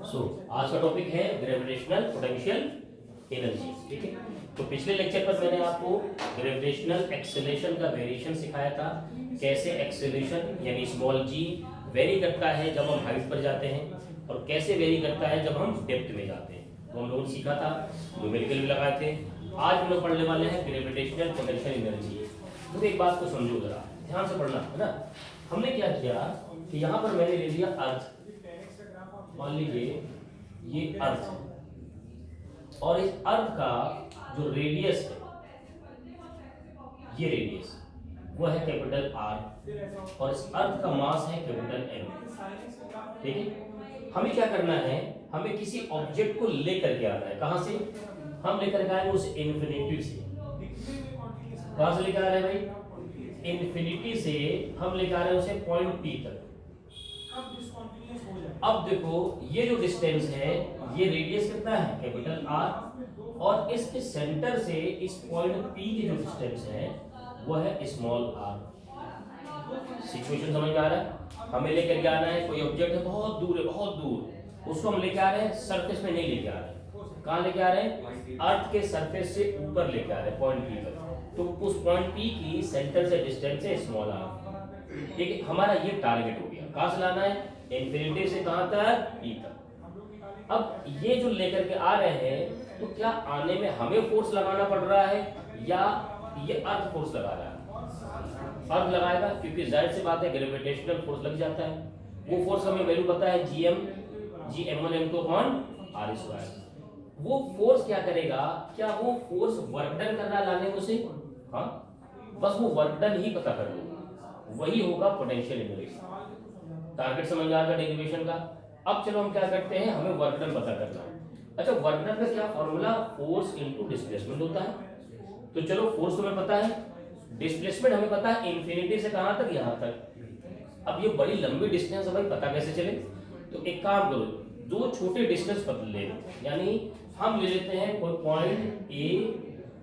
आज का टॉपिक है ग्रेविटेशनल पोटेंशियल एनर्जी। ठीक है, तो पिछले लेक्चर पर मैंने आपको ग्रेविटेशनल एक्सेलरेशन का वेरिएशन सिखाया था, कैसे एक्सेलरेशन यानी स्मॉल जी वेरी करता है जब हम हाइट पर जाते हैं और कैसे वेरी करता है जब हम डेप्थ में जाते हैं। तो हम लोगों ने सीखा था, न्यूमेरिकल भी लगाए थे। आज हम लोग पढ़ने वाले हैं ग्रेविटेशनल पोटेंशियल एनर्जी। तो एक बात को समझो, जरा ध्यान से पढ़ना है ना। हमने क्या किया कि यहाँ पर मैंने ले लिया अर्थ, मान लीजिए ये अर्थ है और इस अर्थ का जो रेडियस है, ये रेडियस वो है कैपिटल आर और इस अर्थ का मास है कैपिटल एम। ठीक है, हमें क्या करना है, हमें किसी ऑब्जेक्ट को लेकर के आना है। कहां से हम लेकर के आए, उस इन्फिनिटी से। कहां से लेकर आ रहे हैं भाई, इन्फिनिटी से हम लेकर आ रहे हैं उसे पॉइंट पी तक। अब देखो ये जो डिस्टेंस है, ये रेडियस कितना है कैपिटल आर और इसके सेंटर से इस पॉइंट पी की जो डिस्टेंस है वो है स्मॉल आर। सिचुएशन समझ में आ रहा है। हमें लेकर के आना है, कोई ऑब्जेक्ट है बहुत दूर है, बहुत दूर, उसको हम लेके आ रहे हैं, सरफेस में नहीं लेके आ रहे हैं। कहां लेके आ रहे हैं, अर्थ के सरफेस से ऊपर लेके आ रहे हैं पॉइंट पी पर। तो उस पॉइंट पी की सेंटर से डिस्टेंस है स्मॉल आर। ठीक है, हमारा ये टारगेट हो गया। कहां से लाना है, इन्फिनिटी से कहां तक, पी तक। अब ये जो लेकर के आ रहे हैं, तो क्या आने में हमें फोर्स लगाना पड़ रहा है या ये अर्थ फोर्स लगा रहा है? अर्थ लगाएगा, क्योंकि जाहिर सी बात है ग्रेविटेशनल फोर्स लग जाता है। वो फोर्स हमें वैल्यू पता है, जी m1 m2 upon r square. वो फोर्स क्या करेगा, क्या वो फोर्स वर्क डन कर रहा है लाने में उसे? हाँ, बस वो वर्क डन ही पता कर लो, वही होगा पोटेंशियल एनर्जी। टारगेट समझ में आ गया डेरिवेशन का। अब चलो हम क्या करते हैं, हमें वर्क डन पता करना है। अच्छा, वर्क डन का क्या फॉर्मूला, फोर्स इनटू डिस्प्लेसमेंट होता है। तो चलो फोर्स तुम्हें पता है, डिस्प्लेसमेंट हमें पता है, इन्फिनिटी से कहां तक, यहां तक। अब ये बड़ी लंबी डिस्टेंस है भाई, पता कैसे चले? तो एक काम करो, दो छोटे डिस्टेंस पता ले लो, यानी हम ले लेते हैं कोई पॉइंट ए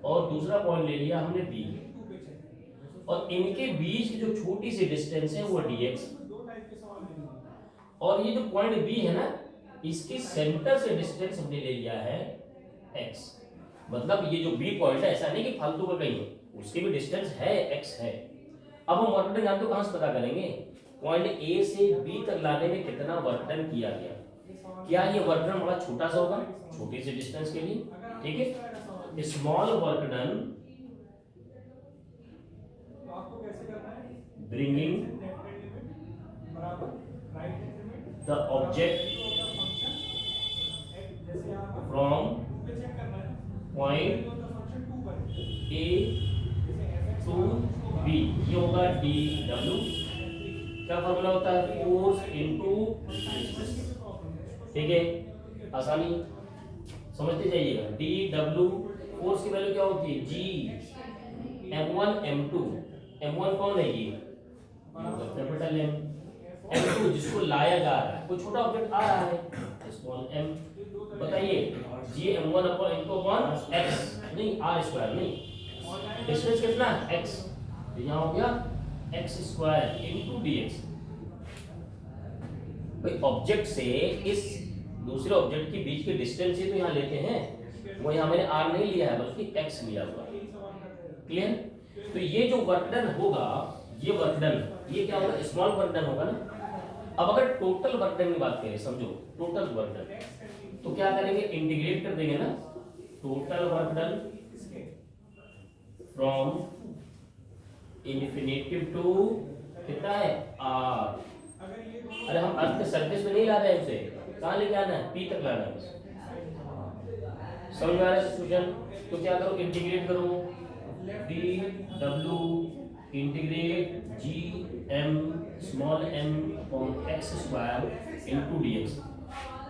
और दूसरा पॉइंट ले लिया हमने बी, और इनके बीच की जो छोटी सी डिस्टेंस है वो dx, और ये जो पॉइंट बी है ना, इसके सेंटर से डिस्टेंस हमने ले लिया है x। मतलब ये जो बी पॉइंट है, ऐसा नहीं कि फालतू का कहीं है, उसकी भी डिस्टेंस है, x है। अब हम वर्क डन जानते हो, कहां से पता करेंगे, पॉइंट ए से बी तक लाने में कितना वर्क डन किया गया। क्या ये वर्क डन बड़ा छोटा सा होगा, छोटी सी डिस्टेंस के लिए? ठीक है, small work done bringing the object from point A to B, ये होगा dw। क्या फॉर्मूला होता है, फोर्स इनटू डिस्प्लेसमेंट। ठीक है, आसानी समझते जाइएगा। dw फोर्स की वैल्यू क्या होती है, g m1 m2। m1 कौन है, ये कैपिटल M, m2 जिसको लाया जा रहा है, कोई छोटा ऑब्जेक्ट आ रहा है, स्मॉल m। बताइए, जी m1 upon m2 upon x, नहीं r स्क्वायर नहीं, डिस्टेंस कितना है x, तो यहाँ हो गया x स्क्वायर इनटू dx। भाई ऑब्जेक्ट से इस दूसरे ऑब्जेक्ट के बीच के डिस्टेंस ही तो यहाँ लेते हैं, वो यहाँ मैंने r नहीं लिया है बल्कि x लिया हुआ है। क्लियर? तो ये जो वर्क डन होगा, ये वर्क डन, ये क्या होगा, स्मॉल वर्क डन होगा ना। अब अगर टोटल वर्क डन की बात करें, समझो टोटल वर्क डन, तो क्या करेंगे, इंटीग्रेट कर देंगे ना, total work done from infinity to कितना है, आर। अरे हम अर्थ के सरफेस में नहीं ला रहे हैं उसे, कहां लेके आना है, पी तक लाना है। समझ में आ रहा है सिचुएशन? तो क्या करो, इंटीग्रेट करो, D W integrate G M small m upon x square into dx।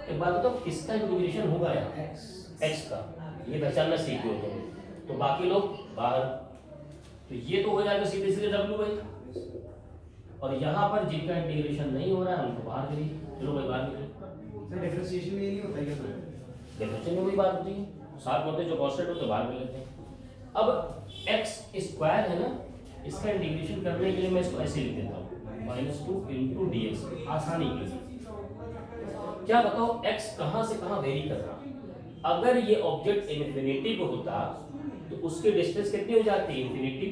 एक बात बताओ, किसका इंटीग्रेशन होगा यार, x का, ये पहचानना सीख लो तुम, तो बाकी लोग बाहर। तो ये तो हो जाएगा सीधे सीधे w भाई, और यहाँ पर जिनका इंटीग्रेशन नहीं हो रहा है उनको बाहर करिए। चलो भाई बाहर निकलो। डिफरेंशिएशन में ये नहीं होता है क्या? डिफरेंशिएशन में वही बात होती है, साथ होते जो कांस्टेंट होते बाहर कर लेते हैं। अब x स्क्वायर है ना, इसका इंटीग्रेशन करने के लिए मैं इसको ऐसे लिख देता हूँ, -2 × dx, आसानी के लिए। क्या बताओ x कहां से कहां वेरी कर रहा। अगर ये ऑब्जेक्ट इन्फिनिटी पे होता तो उसकी डिस्टेंस कितनी हो जाती है, इन्फिनिटी।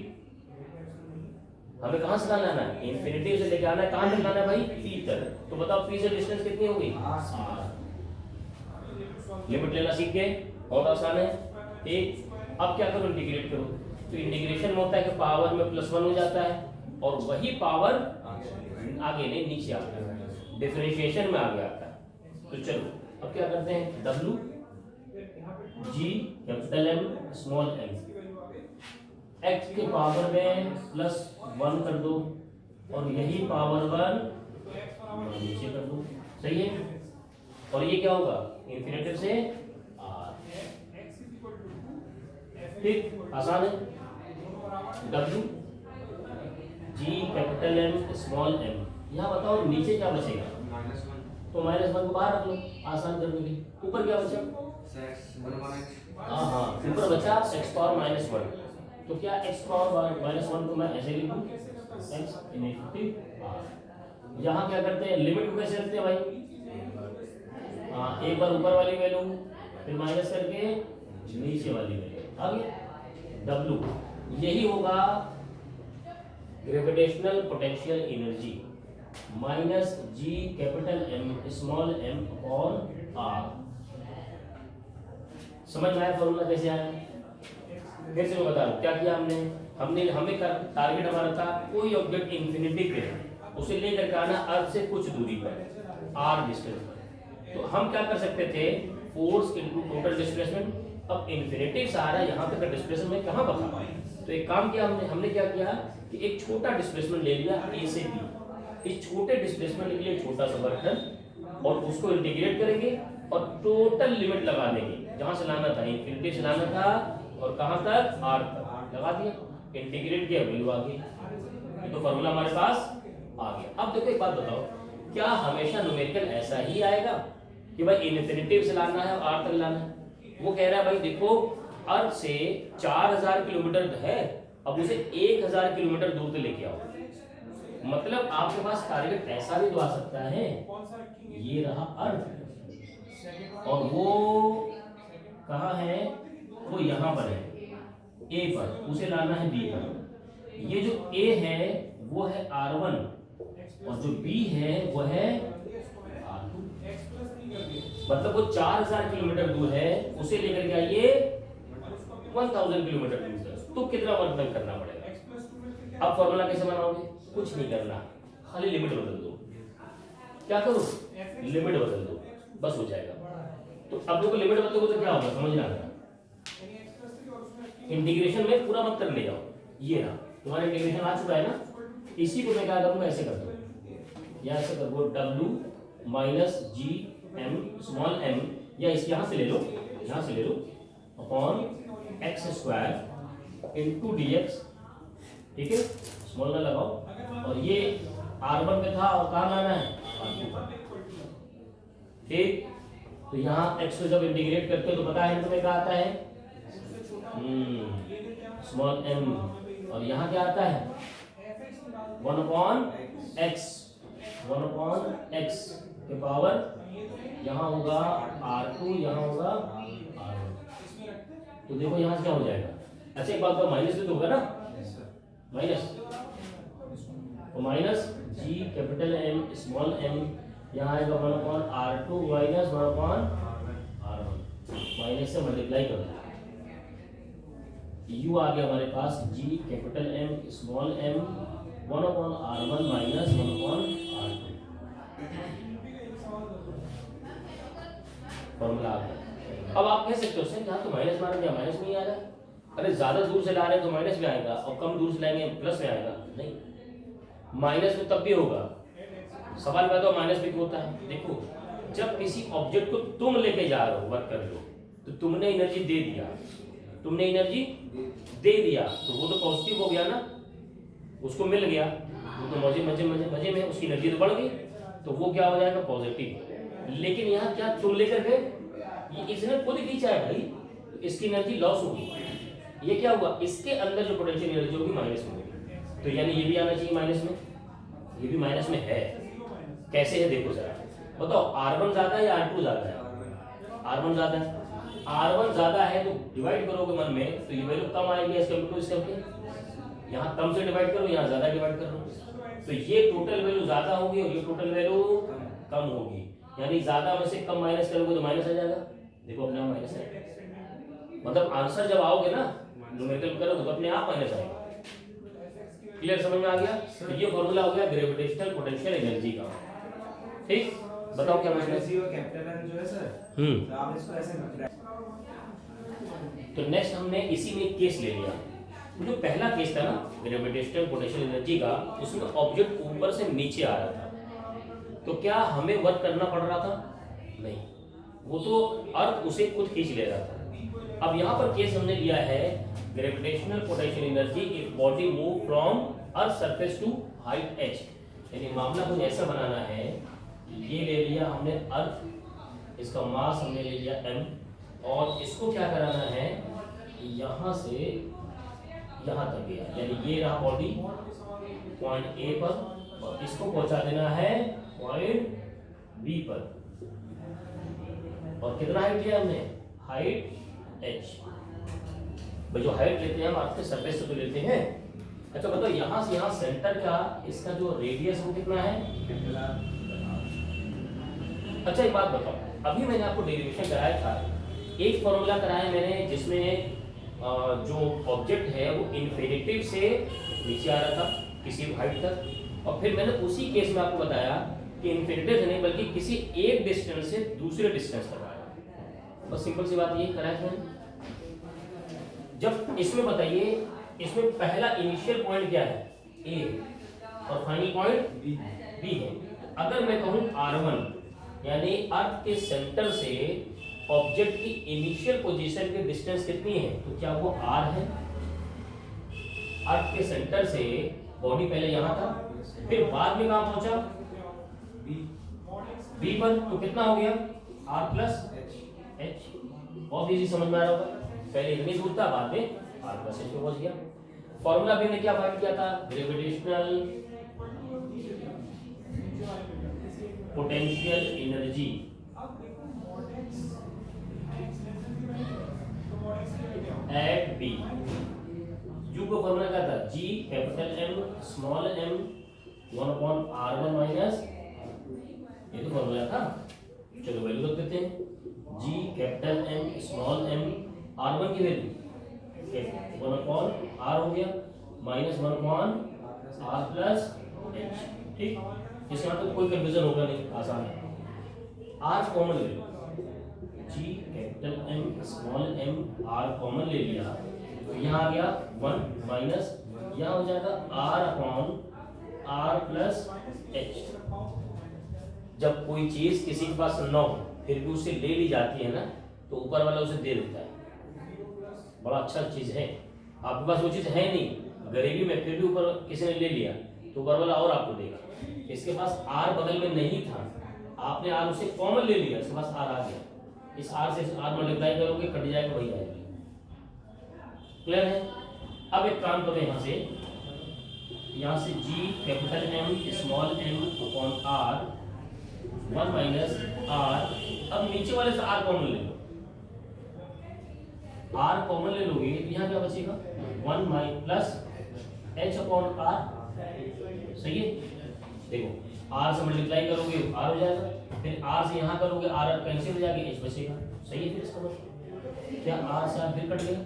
हमें कहां से कहां लाना है, इन्फिनिटी से लेके आना है, कहां तक लाना है भाई, p तक। तो बताओ p से डिस्टेंस कितनी हो गई, r। लिमिट लेना सीख गए, बहुत आसान है। ठीक, अब क्या करो, इंटीग्रेट करो। तो इंटीग्रेशन में होता है कि पावर में +1 हो जाता है और वही पावर आगे नहीं नीचे आता है, डिफरेंशिएशन में आगे आता है। तो चलो अब क्या करते हैं, W G capital M small m, x के पावर में +1 कर दो और यही पावर 1 नीचे कर दो, सही है। और ये क्या होगा, इन्फिनिटी से r। ठीक, आसान है। W G capital M small m, यहाँ बताओ नीचे क्या बचेगा, तो -1 को बाहर रख लो आसान करने के लिए। ऊपर क्या बचा, हाँ ऊपर बचा x पावर -1। तो क्या x पावर -1 को मैं ऐसे लिखूं, x इनफिनिटी r। यहाँ क्या करते हैं, लिमिट को कैसे रखते हैं भाई, हाँ एक बार ऊपर वाली वैल्यू फिर माइनस करके नीचे वाली वैल्यू आ गया। W यही होगा gravitational potential energy -G capital M small m upon r। समझ में आया फॉर्मूला कैसे आया, फिर से मैं बता रहा हूं क्या किया हमने हमें टारगेट हमारा था कोई ऑब्जेक्ट इन्फिनिटी पे उसे लेकर के आना अर्थ से कुछ दूरी पर r डिस्टेंस पर। तो हम क्या कर सकते थे, फोर्स इनटू टोटल डिस्प्लेसमेंट। अब इन्फिनिटी से आ रहा है, यहाँ तक का डिस्प्लेसमेंट में कहाँ बता पाए, तो एक काम किया हमने क्या किया कि एक छोटा डिस्प्लेसमेंट ले लिया a से b। इस छोटे डिस्प्लेसमेंट के लिए छोटा सा वर्क डन और उसको इंटीग्रेट करेंगे और टोटल लिमिट लगा देंगे, जहां से लाना था इन्फिनिटी से लाना था और कहां तक, r तक लगा दिया, इंटीग्रेट किया, वैल्यू आ गई। ये तो फॉर्मूला हमारे पास आ गया। अब देखो एक बात बताओ, क्या हमेशा न्यूमेरिकल ऐसा ही आएगा कि भाई इन्फिनिटी से लाना है और r तक लाना है। वो कह रहा है भाई देखो अर्थ से 4000 किलोमीटर है, अब उसे 1000 किलोमीटर दूर से लेके आओ। मतलब आपके पास टारगेट ऐसा भी तो आ सकता है, ये रहा अर्थ और वो कहाँ है, वो यहाँ पर है A पर, उसे लाना है B पर। ये जो A है वो है R1 और जो B है वो है R2। मतलब वो 4000 किलोमीटर दूर है, उसे लेकर के आइए 1000 किलोमीटर दूर। तो कितना वर्क करना पड़ेगा। अब फॉर्मूला कैसे बनाओगे, कुछ नहीं करना, खाली लिमिट बदल दो। क्या करो, लिमिट बदल दो, बस हो जाएगा। तो अब देखो लिमिट बदलोगे तो क्या होगा समझना है, इंटीग्रेशन में पूरा मत करने जाओ। ये ना तुम्हारा इंटीग्रेशन आ चुका है ना, इसी को मैं क्या करूंगा, ऐसे कर दो या ऐसे कर दो, W -G M small m, या इस यहाँ से ले लो, यहाँ से ले लो, अपॉन x² इंटू dx। ठीक है, स्मॉल ना लगाओ और ये R1 पे था और कहाँ लाना है, R2 पर। ठीक, तो यहाँ x को जब इंटीग्रेट करते हो तो पता है तुम्हें क्या आता है, स्मॉल m, और यहाँ क्या आता है 1/x के पावर, यहाँ होगा R2, यहाँ होगा R1। तो देखो यहाँ से क्या हो जाएगा, अच्छा एक बात का माइनस भी तो होगा ना, माइनस, तो -G capital M small m, यहाँ आएगा 1/R2 माइनस 1/R1, माइनस से मल्टीप्लाई कर दो, u आ गया हमारे पास G capital M small m 1/R1 minus 1/R2। Formula आ गया। अब आप कह सकते हो सर यहाँ तो माइनस मारा या माइनस नहीं आ रहा, अरे ज्यादा दूर से ला रहे हैं तो माइनस में आएगा और कम दूर से लाएंगे प्लस में आएगा। नहीं, माइनस में तब भी होगा। सवाल पैदा हो माइनस में क्यों होता है, देखो जब किसी ऑब्जेक्ट को तुम लेके जा रहे हो, वर्क कर रहे हो, तो तुमने एनर्जी दे दिया, तुमने एनर्जी दे दिया तो वो तो पॉजिटिव हो गया ना, उसको मिल गया, वो तो मजे मजे मजे मजे में उसकी एनर्जी तो बढ़ गई, तो वो क्या हो जाएगा पॉजिटिव। लेकिन यहाँ क्या तुम लेकर गए, ये इसने खुद खींचा है भाई, तो इसकी एनर्जी लॉस होगी। ये क्या हुआ, इसके अंदर जो पोटेंशियल एनर्जी होगी माइनस में होगी, तो यानी ये भी आना चाहिए माइनस में, ये भी माइनस में है। कैसे है देखो जरा, बताओ R1 ज्यादा है या R2 ज्यादा है? R1 ज्यादा है। R1 ज्यादा है तो डिवाइड करोगे मन में तो ये वैल्यू कम आएगी एज कम्पेयर टू इसके। यहाँ कम से डिवाइड करो, यहाँ ज्यादा डिवाइड करो, तो ये टोटल वैल्यू ज्यादा होगी और ये टोटल वैल्यू कम होगी। यानी ज्यादा में से कम माइनस करोगे तो माइनस आ जाएगा। देखो अपने आप माइनस है, मतलब आंसर जब आओगे ना न्यूमेरिकल करोगे तो अपने आप माइनस आएगा। क्लियर, समझ में आ गया? तो ये फॉर्मूला हो गया ग्रेविटेशनल पोटेंशियल एनर्जी का। ठीक, बताओ क्या मतलब कैपिटल एन जो है सर, तो आप इसको ऐसे। तो नेक्स्ट हमने इसी में केस ले लिया। जो पहला केस था ना ग्रेविटेशनल पोटेंशियल एनर्जी का, उसमें ऑब्जेक्ट ऊपर से नीचे आ रहा था, तो क्या हमें वर्क करना पड़ रहा था? नहीं, वो तो अर्थ उसे खुद खींच ले रहा था। अब यहाँ पर केस हमने लिया है gravitational potential energy if body move from earth surface to height h। यानी मामला कुछ ऐसा बनाना है, ये ले लिया हमने अर्थ, इसका मास हमने ले लिया m, और इसको क्या कराना है यहाँ से यहाँ तक गया, यानी ये रहा बॉडी पॉइंट A पर, और इसको पहुंचा देना है पॉइंट B पर। और कितना हाइट लिया हमने? Height h। भाई जो हाइट लेते हैं हम अर्थ के सरफेस से तो लेते हैं। अच्छा बताओ यहाँ से यहाँ सेंटर का इसका जो रेडियस वो कितना है? अच्छा एक बात बताओ, अभी मैंने आपको डेरिवेशन कराया था, एक फॉर्मूला कराया मैंने जिसमें जो ऑब्जेक्ट है वो इन्फिनिटिव से नीचे आ रहा था किसी हाइट तक, और फिर मैंने उसी केस में आपको बताया कि इन्फिनिटिव से नहीं बल्कि किसी एक डिस्टेंस से दूसरे डिस्टेंस तक आया। बस सिंपल सी बात ये कराया था। जब इसमें बताइए, इसमें पहला इनिशियल पॉइंट क्या है? A, और फाइनल पॉइंट B है। अगर मैं कहूँ R1 यानी अर्थ के सेंटर से ऑब्जेक्ट की इनिशियल पोजीशन के डिस्टेंस कितनी है, तो क्या वो R है? अर्थ के सेंटर से बॉडी पहले यहाँ था, फिर बाद में कहाँ पहुंचा? B पर, तो कितना हो गया? R plus H। बहुत इजी समझ में आ रहा होगा, पहले इतनी दूर था, बाद में R प्लस H पे पहुंच गया। फॉर्मूला भी हमने क्या फाइंड किया था? Gravitational potential energy at B। U का फॉर्मूला क्या था? G capital M small m 1/r1 minus, ये तो फॉर्मूला था। चलो वैल्यू रख देते हैं, G capital M small m, r1 की वैल्यू 1/r हो गया माइनस 1/r प्लस h। ठीक, इसका तो कोई कंफ्यूजन होगा नहीं, आसान है। r कॉमन ले लो, G capital M small m, r common ले लिया, तो यहाँ आ गया 1 माइनस, यहाँ हो जाएगा r प्लस h। जब कोई चीज किसी के पास न हो फिर भी उससे ले ली जाती है ना, तो ऊपर वाला उसे दे देता है। बड़ा अच्छा चीज है। आपके पास वो चीज है नहीं गरीबी में, फिर भी ऊपर किसी ने ले लिया तो ऊपर वाला और आपको देगा। इसके पास r बगल में नहीं था, आपने r उसे कॉमन ले लिया, इसके पास r आ गया, इस r से r मल्टीप्लाई करोगे कट जाएगा, वही आएगा। क्लियर है? अब एक काम करो, यहाँ से G capital M small m upon r 1 minus r। अब नीचे वाले से r कॉमन ले लो, r कॉमन ले लोगे तो यहाँ क्या बचेगा? 1 minus plus h upon r। सही है? देखो r से मल्टीप्लाई करोगे r हो जाएगा, फिर r से यहाँ करोगे r कैंसिल हो जाएगा, h बचेगा। सही है? फिर इसका मतलब क्या r से r फिर कट गया?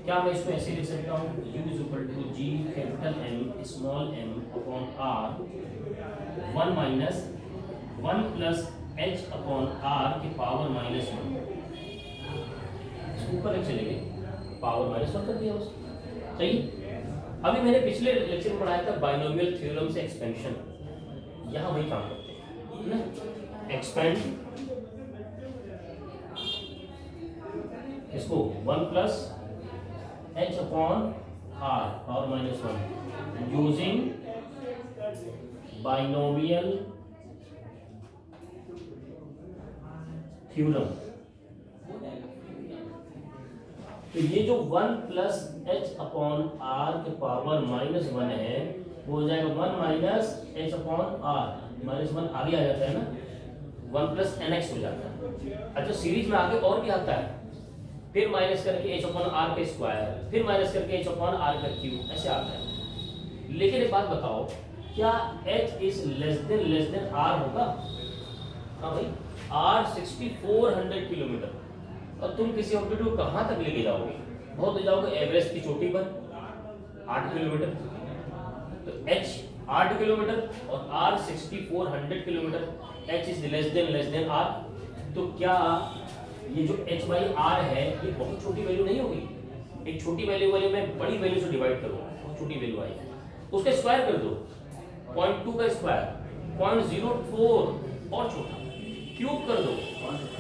क्या मैं इसको ऐसे लिख सकता हूँ? u is equal to G capital M small m upon r 1 minus 1 plus h upon r की पावर माइनस 1। ऊपर एक चले गए, पावर माइनस 1 कर दिया बस। सही? अभी मैंने पिछले लेक्चर में पढ़ाया था बाइनोमियल थ्योरम से एक्सपेंशन, यहाँ वही काम करते हैं ना, एक्सपेंड इसको 1 plus h upon r power minus 1 using binomial theorem. तो ये जो 1 प्लस h अपॉन r के पावर माइनस 1 है, वो हो जाएगा 1 माइनस h अपॉन r -1 आगे आ जाता है ना, 1 + nx हो जाता है। अच्छा सीरीज में आगे और भी आता है, फिर माइनस करके h/r², फिर माइनस करके h/r³, ऐसे आता है। लेकिन एक बात बताओ, क्या h is less than r होगा? हाँ भाई, r 6400 किलोमीटर, और तुम किसी ऑब्जेक्ट को कहाँ तक लेके जाओगे? बहुत ले जाओगे एवरेस्ट की चोटी पर 8 किलोमीटर, तो h 8 किलोमीटर और r 6400 kilometre, h is less than r। तो क्या ये जो h/r है ये बहुत छोटी वैल्यू नहीं होगी? एक छोटी वैल्यू वाली में बड़ी वैल्यू से डिवाइड करो, बहुत छोटी वैल्यू आई, उसका स्क्वायर कर दो, 0.2 का स्क्वायर 0.04 और छोटा, क्यूब कर दो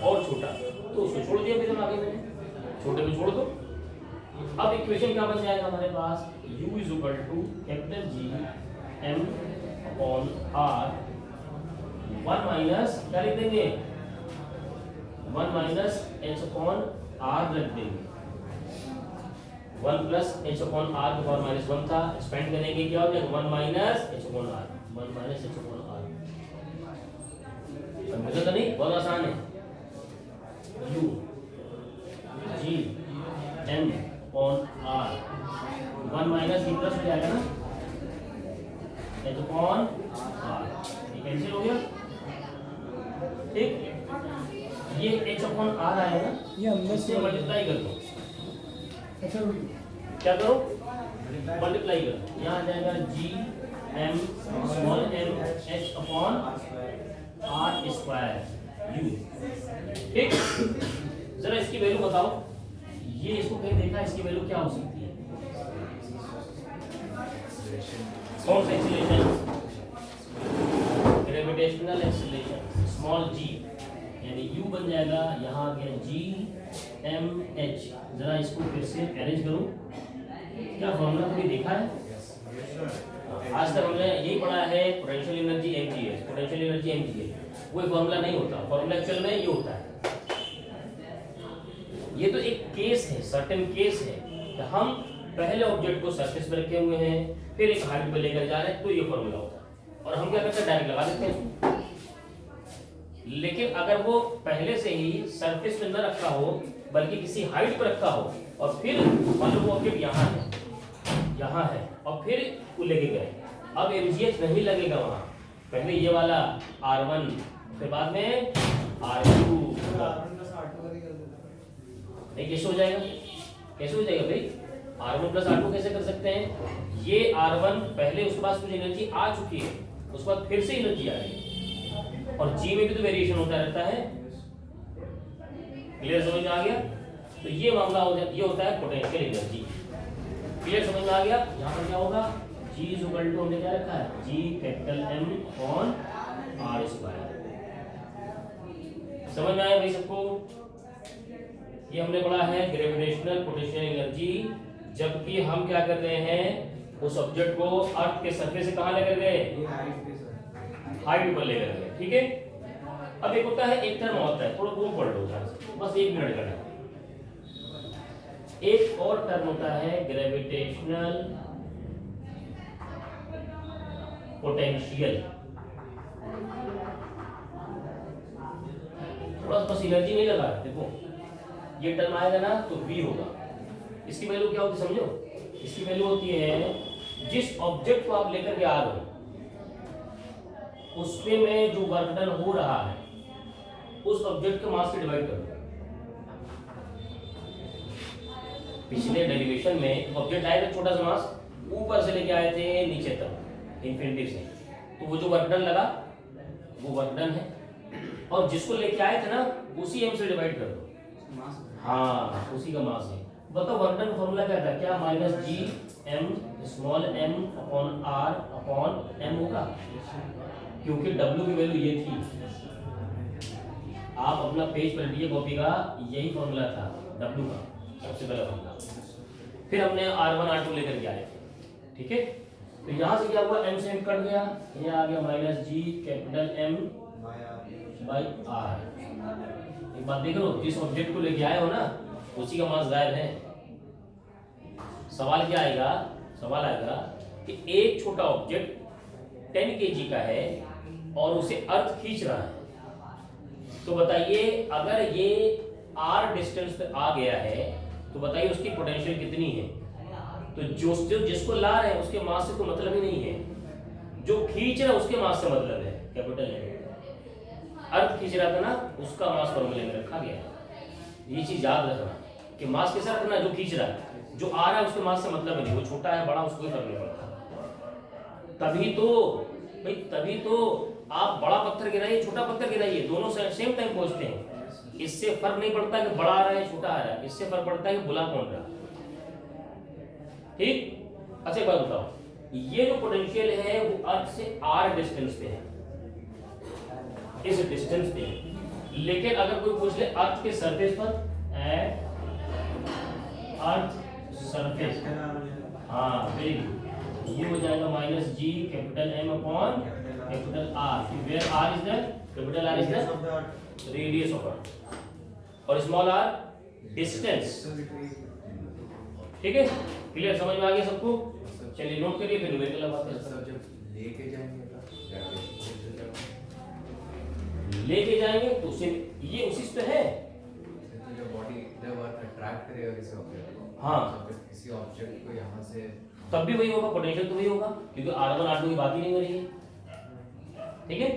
और छोटा, तो उसको छोड़ दिया फिर हम आगे मैंने, छोटे में छोड़ दो। अब इक्वेशन क्या बन जाएगा हमारे पास, u = G m/r, 1 माइनस क्या लिख देंगे, 1 माइनस h/r रख देंगे, 1 + h/r की पावर -1 था, एक्सपेंड करेंगे क्या हो जाएगा, 1 - h/r, 1 - h/r। समझो तो नहीं, बहुत आसान है। u G m/r, 1 माइनस ये प्लस हो जाएगा ना, h/r, ये कैंसिल हो गया, ठीक। ये h/r आएगा, ये अंदर इससे से मल्टीप्लाई कर दो, अच्छा क्या करो, मल्टीप्लाई करो, यहाँ आ जाएगा G m h/r², u, ठीक। जरा इसकी वैल्यू बताओ, ये इसको कहीं देखा, इसकी वैल्यू क्या हो सकती है? कौन सा acceleration? Gravitational acceleration, small g, यानी u बन जाएगा, यहाँ आ गया G m h। जरा इसको फिर से अरेंज करो, क्या फॉर्मूला कभी देखा है? आज तक हमने यही पढ़ा है, potential energy mgh, potential energy mgh, वो फॉर्मूला नहीं होता, फॉर्मूला एक्चुअल में ये होता है। ये तो एक केस है, सर्टेन केस है कि हम पहले ऑब्जेक्ट को सरफेस पर रखे हुए हैं, फिर एक हाइट पर लेकर जा रहे हैं, तो ये फॉर्मूला होता है, और हम क्या करते हैं, डायरेक्ट लगा देते हैं। लेकिन अगर वो पहले से ही सरफेस पे न रखा हो, बल्कि किसी हाइट पर रखा हो, और फिर मान लो वो ऑब्जेक्ट यहाँ है और फिर वो लेके गए, अब mgh नहीं लगेगा वहाँ, पहले ये वाला r1, फिर बाद में r2, नहीं कैसे हो जाएगा, कैसे हो जाएगा भाई, r1 + r2 कैसे कर सकते हैं? ये r1 पहले उसके पास कुछ एनर्जी आ चुकी है, उसके बाद फिर से एनर्जी आ रही है, और g में भी तो वेरिएशन होता रहता है। क्लियर, समझ में आ गया? तो ये मामला हो जाता, ये होता है पोटेंशियल एनर्जी। क्लियर, समझ में आ गया? यहाँ पर क्या होगा, g = हमने क्या रखा है, G m/r²। समझ में आया भाई सबको? ये हमने पढ़ा है ग्रेविटेशनल पोटेंशियल एनर्जी, जबकि हम क्या कर रहे हैं, उस ऑब्जेक्ट को अर्थ के सरफेस से कहां लेकर गए, हाइट पर लेकर गए, ठीक है। अब एक होता है, एक टर्म होता है, थोड़ा वो पढ़ लो बस 1 मिनट का, एक और टर्म होता है ग्रेविटेशनल पोटेंशियल, थोड़ा बस एनर्जी नहीं लगा, देखो ये टर्म आएगा ना तो v होगा, इसकी वैल्यू क्या होती है समझो, इसकी वैल्यू होती है जिस ऑब्जेक्ट को आप लेकर के आ रहे हो उसपे में जो वर्क डन हो रहा है उस ऑब्जेक्ट के मास से डिवाइड कर दो। पिछले डेरिवेशन में ऑब्जेक्ट आया था छोटा सा मास, ऊपर से लेके आए थे नीचे तक इंफिनिटी से, तो वो जो वर्क डन लगा वो वर्क डन है, और जिसको लेके आए थे ना उसी m से डिवाइड कर दो, हाँ उसी का मास है। बताओ वर्क डन फॉर्मूला क्या था, क्या -G m/r/m होगा, क्योंकि W की वैल्यू ये थी। आप अपना पेज पलटिए कॉपी का, यही फॉर्मूला था W का, सबसे पहला फॉर्मूला। फिर हमने R1 R2 लेकर के आए, ठीक है। तो यहाँ से क्या हुआ, m से m कट गया, ये आ गया -G M/r। एक बात देख लो, जिस ऑब्जेक्ट को लेके आए हो ना उसी का मास गायब है। सवाल क्या आएगा, सवाल आएगा कि एक छोटा ऑब्जेक्ट 10 kg का है और उसे अर्थ खींच रहा है, तो बताइए अगर ये r डिस्टेंस पे आ गया है तो बताइए उसकी पोटेंशियल कितनी है। तो जो जिसको ला रहे हैं उसके मास से तो मतलब ही नहीं है, जो खींच रहा है उसके मास से मतलब है। कैपिटल है, अर्थ खींच रहा था ना, उसका मास फॉर्मूले में रखा गया है। ये चीज याद रखना कि मास कैसा रखना, जो खींच रहा है, जो आ रहा है उसके मास से मतलब नहीं, वो छोटा है बड़ा उसको ही फर्क नहीं पड़ता। तभी तो भाई, तभी तो आप बड़ा पत्थर गिराइए छोटा पत्थर गिराइए, दोनों सेम टाइम पहुंचते हैं। इससे फर्क नहीं पड़ता कि बड़ा आ रहा है छोटा आ रहा है, इससे फर्क पड़ता है कि बुला कौन रहा। ठीक, अच्छा एक बात बताओ, ये जो पोटेंशियल है वो अर्थ से r डिस्टेंस पे है, इस डिस्टेंस पे है। लेकिन अगर कोई पूछ ले अर्थ के सरफेस पर, एट अर्थ सरफेस, हाँ वेरी गुड, ये हो जाएगा minus G capital M upon capital R, where R is the capital R is the radius of earth और स्मॉल r डिस्टेंस। ठीक है, क्लियर, समझ में आ गया सबको? चलिए नोट करिए, फिर न्यूमेरिकल बात करते हैं। जब लेके जाएंगे लेके जाएंगे तो उसे ये उसी पे है। जो बॉडी जब अट्रैक्ट करेगा किसी ऑब्जेक्ट को, हाँ, किसी ऑब्जेक्ट को यहाँ से, तब भी वही होगा, पोटेंशियल तो वही होगा, क्योंकि R1 R2 की बात ही नहीं हो रही है। ठीक है,